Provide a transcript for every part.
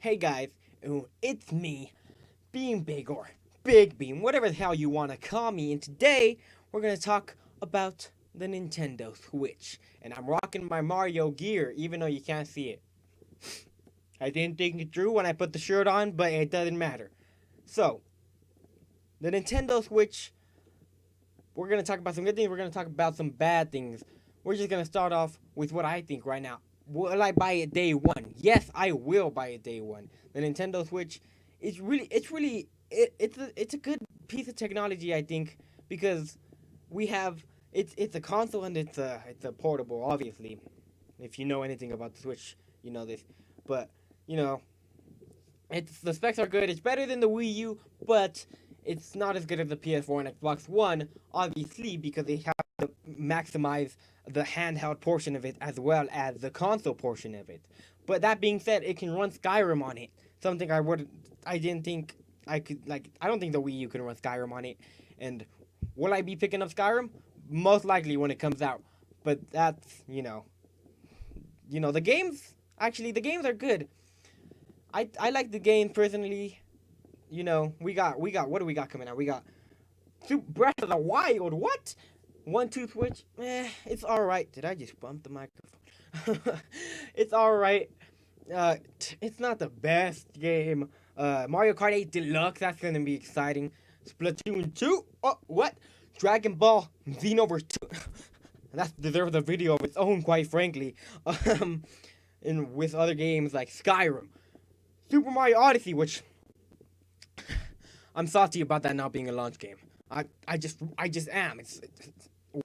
Hey guys, it's me, Beam Big or Big Beam, whatever the hell you want to call me, and today we're going to talk about the Nintendo Switch. And I'm rocking my Mario gear, even though you can't see it. I didn't think it through when I put the shirt on, but it doesn't matter. So, the Nintendo Switch, we're going to talk about some good things, we're going to talk about some bad things. We're just going to start off with what I think right now. Will I buy it day one? Yes, I will buy it day one. The Nintendo Switch it's a good piece of technology, I think, because we have it's a console and it's a portable, obviously. If you know anything about the Switch, you know this. But, you know, it's the specs are good. It's better than the Wii U, but it's not as good as the PS4 and Xbox One, obviously, because they have to maximize the handheld portion of it as well as the console portion of it. But that being said, it can run Skyrim on it. Something I didn't think I could like. I don't think the Wii U can run Skyrim on it. And will I be picking up Skyrim? Most likely when it comes out. But that's the games. Actually, the games are good. I like the game personally. We got what do we got coming out? We got Breath of the Wild. What? 1-2 Switch? It's all right. Did I just bump the microphone? It's all right. It's not the best game. Mario Kart 8 Deluxe. That's gonna be exciting. Splatoon 2. Oh, what? Dragon Ball Xenoverse 2. That deserves a video of its own, quite frankly. And with other games like Skyrim, Super Mario Odyssey, which I'm salty about that not being a launch game. I just am. It's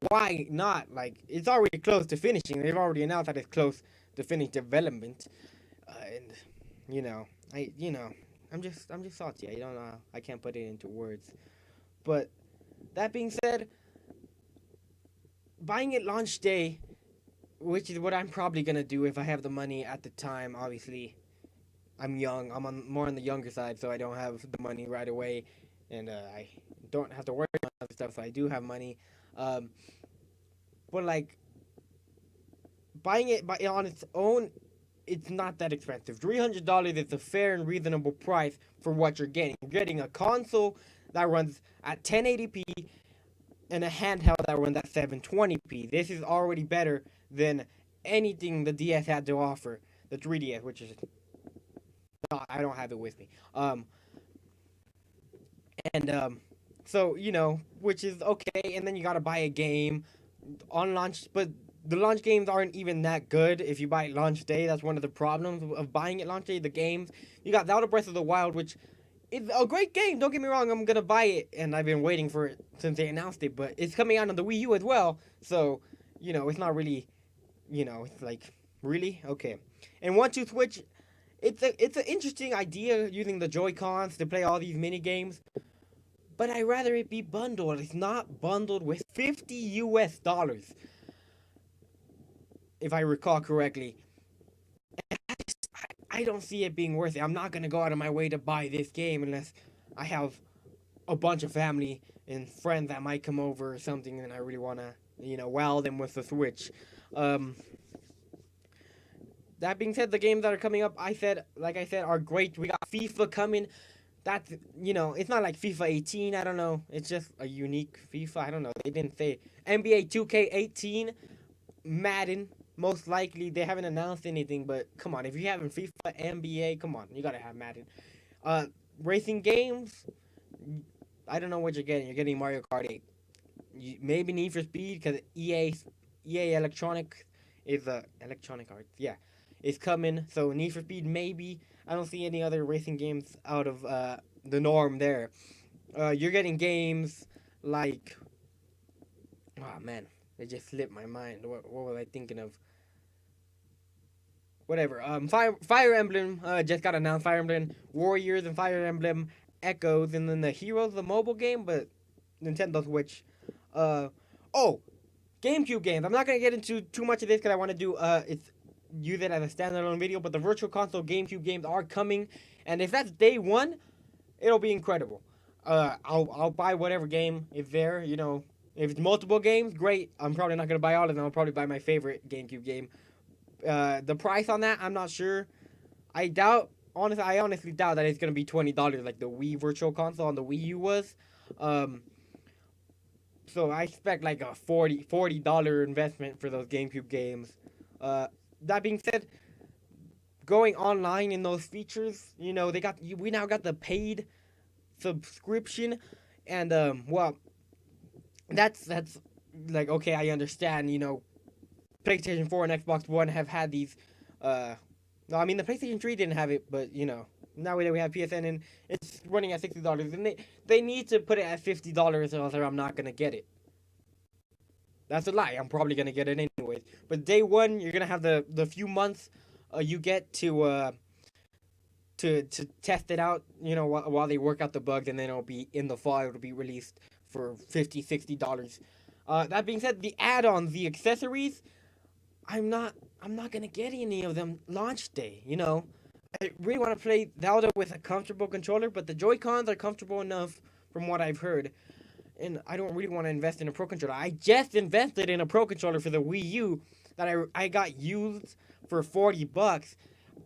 why not? Like it's already close to finishing. They've already announced that it's close to finish development, and you know, I you know, I'm just salty. I don't know. I can't put it into words. But that being said, buying it launch day, which is what I'm probably gonna do if I have the money at the time. Obviously, I'm young. I'm more on the younger side, so I don't have the money right away, and I don't have to worry about other stuff. So I do have money, um, but like buying it on its own, it's not that expensive. $300 is a fair and reasonable price for what you're getting. You're getting a console that runs at 1080p and a handheld that runs at 720p. This is already better than anything the DS had to offer. The 3DS, which is I don't have it with me. And so which is okay. And then you gotta buy a game on launch, but the launch games aren't even that good if you buy it launch day. That's one of the problems of buying it launch day. The games you got Zelda Breath of the Wild, which is a great game. Don't get me wrong. I'm gonna buy it, and I've been waiting for it since they announced it. But it's coming out on the Wii U as well, so it's not really, it's like really okay. And once you switch, it's an interesting idea using the Joy Cons to play all these mini games. But I'd rather it be bundled. It's not bundled with $50, if I recall correctly. I don't see it being worth it. I'm not gonna go out of my way to buy this game unless I have a bunch of family and friends that might come over or something, and I really wanna, wow them with the Switch. Um, that being said, the games that are coming up, like I said, are great. We got FIFA coming. That's it's not like FIFA 18. I don't know. It's just a unique FIFA. I don't know. They didn't say NBA 2K18, Madden. Most likely they haven't announced anything, but come on, if you haven't FIFA, NBA, come on, you gotta have Madden. Uh, Racing games, I don't know what you're getting. You're getting Mario Kart 8, maybe Need for Speed because EA Electronic is Electronic Arts, yeah, is coming. So Need for Speed maybe. I don't see any other racing games out of the norm there. You're getting games like, oh man, it just slipped my mind. What was I thinking of? Whatever. Fire Emblem just got announced. Fire Emblem Warriors and Fire Emblem Echoes, and then the Heroes, the mobile game, but Nintendo Switch. Uh, oh, GameCube games. I'm not gonna get into too much of this because I want to do it's use it as a standalone video. But the Virtual Console GameCube games are coming, and if that's day one, it'll be incredible. I'll buy whatever game is there. If it's multiple games, great. I'm probably not gonna buy all of them. I'll probably buy my favorite GameCube game. The price on that, I'm not sure. I doubt I honestly doubt that it's gonna be $20 like the Wii Virtual Console on the Wii U was. Um, so I expect like a $40 investment for those GameCube games. Uh, that being said, going online in those features, we now got the paid subscription, and well, that's like okay, I understand. PlayStation 4 and Xbox One have had these. No, I mean the PlayStation 3 didn't have it, but now that we have PSN and it's running at $60, and they need to put it at $50, or else I'm not gonna get it. That's a lie. I'm probably gonna get it anyways. But day one, you're gonna have the few months you get to test it out. While they work out the bugs, and then it'll be in the fall. It'll be released for $50, $60. That being said, the add-ons, the accessories, I'm not gonna get any of them launch day. I really want to play Zelda with a comfortable controller, but the Joy Cons are comfortable enough from what I've heard, and I don't really want to invest in a Pro controller. I just invested in a Pro controller for the Wii U that I got used for $40.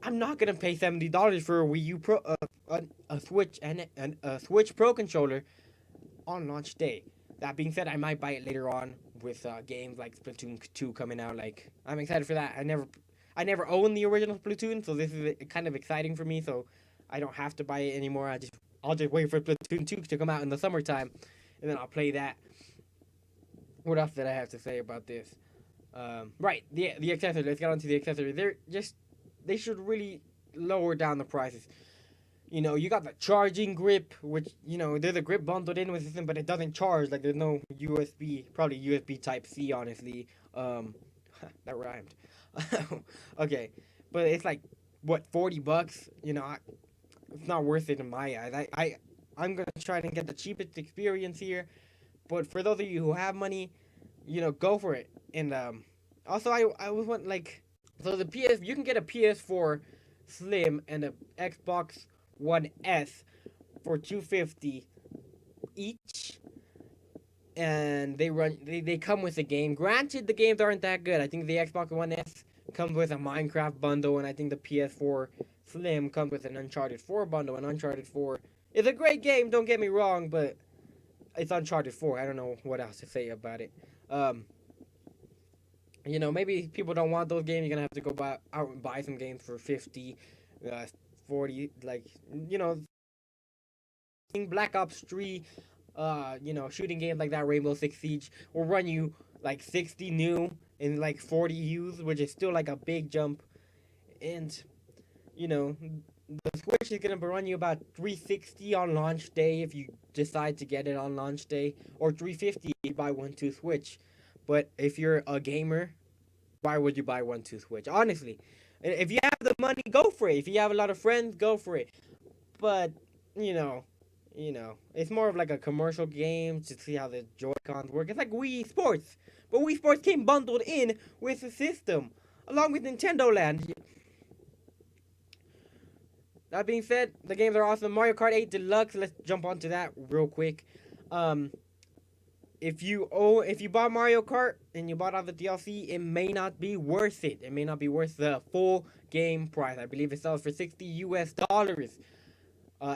I'm not gonna pay $70 for a Wii U Pro, a Switch and a Switch Pro controller on launch day. That being said, I might buy it later on with games like Splatoon 2 coming out. Like I'm excited for that. I never owned the original Splatoon, so this is kind of exciting for me. So I don't have to buy it anymore. I'll just wait for Splatoon 2 to come out in the summertime, and then I'll play that. What else did I have to say about this? Right, the accessories. Let's get on to the accessories. They should really lower down the prices. You got the charging grip, which, there's a grip bundled in with this, but it doesn't charge. Like, there's no USB, probably USB Type C, honestly. That rhymed. Okay, but it's like, what, $40? It's not worth it in my eyes. I'm gonna try to get the cheapest experience here, but for those of you who have money, go for it. And, also, I was want, like, so you can get a PS4 Slim and a Xbox One S for $250 each, and they come with a game. Granted, the games aren't that good. I think the Xbox One S comes with a Minecraft bundle, and I think the PS4 Slim comes with an Uncharted 4 bundle. And Uncharted 4 is a great game, don't get me wrong, but it's Uncharted 4. I don't know what else to say about it. Maybe people don't want those games. You're gonna have to go out and buy some games for 50, 40, like, Black Ops 3, shooting games like that, Rainbow Six Siege, will run you like 60 new and like 40 used, which is still like a big jump. And, the Switch is gonna run you about 360 on launch day if you decide to get it on launch day, or 350 if you buy 1-2 Switch. But if you're a gamer, why would you buy 1-2 Switch? Honestly, if you have the money, go for it. If you have a lot of friends, go for it. But it's more of like a commercial game to see how the Joy-Cons work. It's like Wii Sports, but Wii Sports came bundled in with the system, along with Nintendo Land. That being said, the games are awesome. Mario Kart 8 Deluxe. Let's jump onto that real quick. If you bought Mario Kart and you bought all the DLC, it may not be worth it. It may not be worth the full game price. I believe it sells for $60.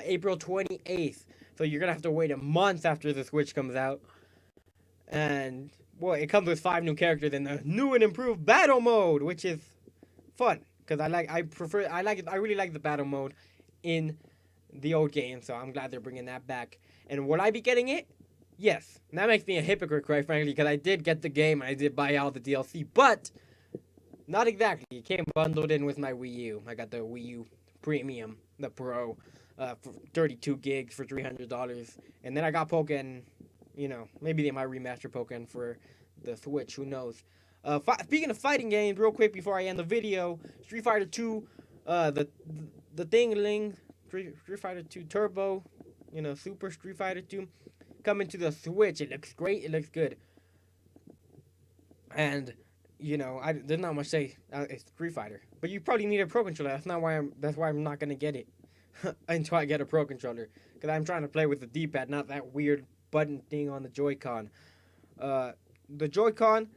April 28th. So you're gonna have to wait a month after the Switch comes out. And well, it comes with 5 new characters in the new and improved battle mode, which is fun because I really like the battle mode in the old game. So I'm glad they're bringing that back. And will I be getting it? Yes. And that makes me a hypocrite, quite frankly, because I did get the game and I did buy all the DLC, but not exactly. It came bundled in with my Wii U. I got the Wii U Premium, the Pro, for 32 gigs for $300. And then I got Pokken, maybe they might remaster Pokken for the Switch, who knows. Speaking of fighting games, real quick before I end the video, Street Fighter 2, the Thingling, Street Fighter 2 Turbo, Super Street Fighter 2, coming to the Switch. It looks great. It looks good. And, there's not much to say. It's Street Fighter. But you probably need a Pro Controller. That's why I'm not going to get it until I get a Pro Controller. Because I'm trying to play with the D-pad, not that weird button thing on the Joy-Con. The Joy-Con,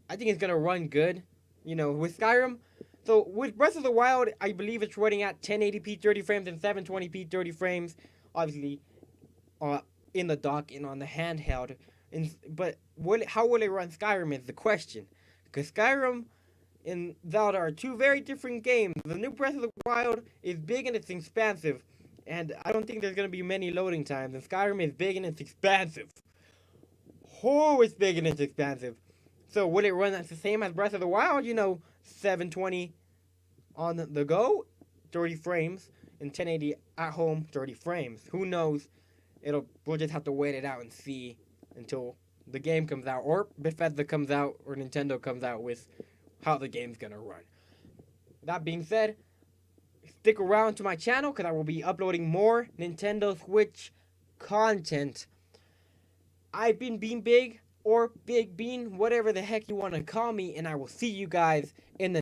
I think it's going to run good. With Skyrim, So with Breath of the Wild, I believe it's running at 1080p 30 frames and 720p 30 frames. Obviously, uh, in the dock and on the handheld. But how will it run Skyrim is the question. Because Skyrim and Zelda are two very different games. The new Breath of the Wild is big and it's expansive. And I don't think there's going to be many loading times. And Skyrim is big and it's expansive. Oh, it's big and it's expansive. So will it run the same as Breath of the Wild? 720 on the go, 30 frames, and 1080 at home, 30 frames. Who knows? We'll just have to wait it out and see until the game comes out, or Bethesda comes out, or Nintendo comes out with how the game's gonna run. That being said, stick around to my channel because I will be uploading more Nintendo Switch content. I've been Bean Big, or Big Bean, whatever the heck you want to call me, and I will see you guys in the